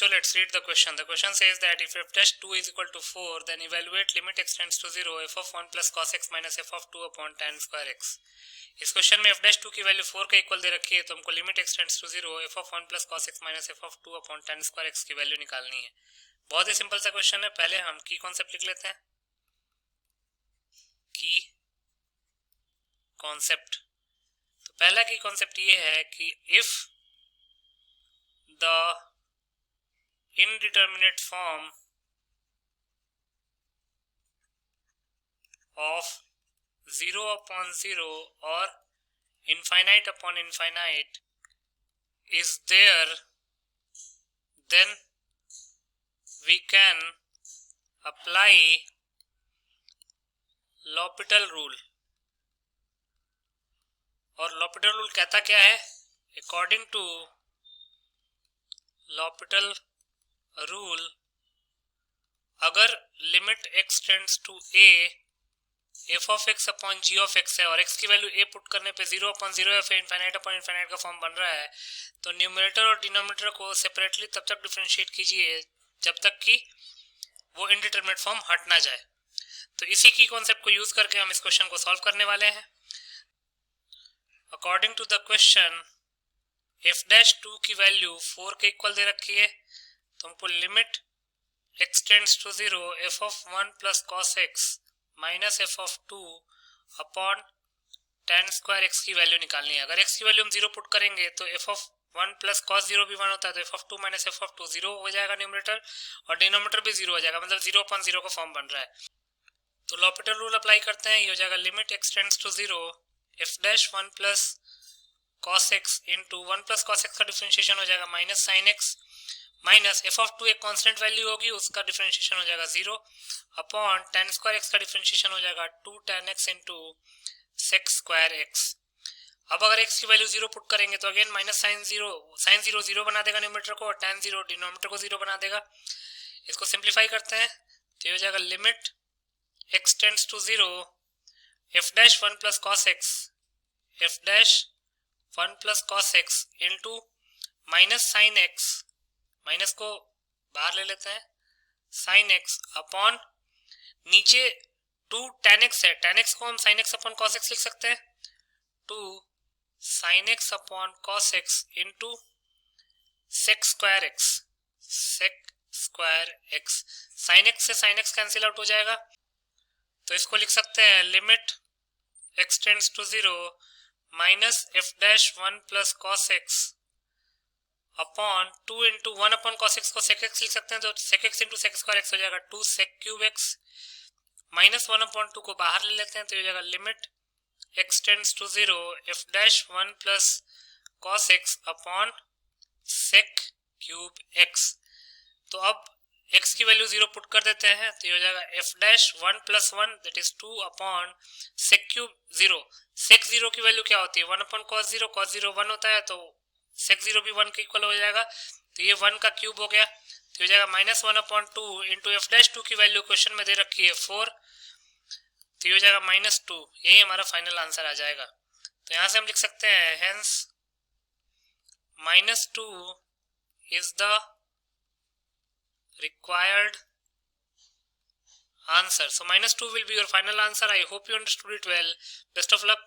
बच्चों, let's read the question. The question says that if f dash 2 is equal to 4, then evaluate limit x tends to 0 f of 1 plus cos x minus f of 2 upon tan square x. इस question में f dash 2 की value 4 के equal दे रखी है, तो हमको limit x tends to 0 f of 1 plus cos x minus f of 2 upon tan square x की value निकालनी है. बहुत ही सिंपल सा क्वेश्चन है. पहले हम की कॉन्सेप्ट लिख लेते हैं. की कॉन्सेप्ट. तो पहला की कॉन्सेप्ट ये है कि if the indeterminate form of 0 upon 0 or infinite upon infinite is there, then we can apply L'Hopital rule. और L'Hopital rule कहता क्या है? According to L'Hopital रूल, अगर limit x tends to a f of x upon g of x है और x की value a put करने पे 0 अपॉन 0 या फिर इनफाइनाइट अपॉन इनफाइनाइट का फॉर्म बन रहा है, तो न्यूमरेटर और डिनोमिनेटर को सेपरेटली तब तक डिफरेंशिएट कीजिए जब तक कि वो इनडिटरमिनेट फॉर्म हट ना जाए. तो इसी की कॉन्सेप्ट को यूज करके हम इस क्वेश्चन को सॉल्व करने वाले हैं. According to the question, f dash 2 की वैल्यू 4 के इक्वल दे रखी है, तो हमको limit x tends to 0 f of 1 plus cos x minus f of 2 upon tan square x की वैल्यू निकालनी है. अगर x की वैल्यू हम 0 पुट करेंगे तो f ऑफ 1 प्लस cos 0 भी 1 होता है, तो f of 2 minus f of 2 0 हो जाएगा न्यूमरेटर, और डिनोमिनेटर भी 0 हो जाएगा, मतलब 0 अपॉन 0 का फॉर्म बन रहा है. तो L'Hopital रूल अप्लाई करते हैं. ये हो जाएगा limit x tends to 0 f dash 1 plus cos x into 1 plus cos x का डिफरेंशिएशन हो जाएगा minus sin x minus f of 2 एक कांस्टेंट वैल्यू होगी, उसका डिफरेंशिएशन हो जाएगा 0 अपॉन tan स्क्वायर x का डिफरेंशिएशन हो जाएगा 2 tan x into sec square x. अब अगर x की वैल्यू 0 पुट करेंगे तो अगेन माइनस sin 0 0 बना देगा न्यूमरेटर को, और tan 0 डिनोमिनेटर को 0 बना देगा. इसको सिंप्लीफाई करते हैं तो ये हो जाएगा limit x tends to 0 f dash 1 plus cos x f dash 1 plus cos x into minus sin x, minus को बाहर ले लेते हैं, sin x अपॉन नीचे 2 tan x है, tan x को हम sin x upon cos x लिख सकते हैं, 2 sin x upon cos x into sec square x, sec square x. sin x से sin x कैंसिल आउट हो जाएगा, तो इसको लिख सकते हैं limit x tends to 0 minus f dash 1 plus cos x upon 2 into 1 upon cos x को sec x लिख सकते हैं, तो sec x into sec square x हो जाएगा 2 sec cube x minus 1 upon 2 को बाहर ले लेते हैं, तो ये हो जाएगा limit x tends to 0 f dash 1 plus cos x upon sec cube x. तो अब x की वैल्यू 0 पुट कर देते हैं, तो ये हो जाएगा f dash 1 plus 1 that is 2 upon sec cube 0. sec 0 की वैल्यू क्या होती है? 1 अपॉन cos 0, cos 0 1 होता है, तो sec 0 भी 1 के इक्वल हो जाएगा, तो ये 1 का क्यूब हो गया, तो हो जाएगा minus 1 upon 2 into F dash 2 की वैल्यू क्वेश्चन में दे रखी है 4, तो ये हो जाएगा माइनस 2. यही हमारा फाइनल आंसर आ जाएगा. तो यहाँ से हम लिख सकते हैं hence minus 2 is the required answer. So minus 2 will be your final answer. I hope you understood it well. Best of luck.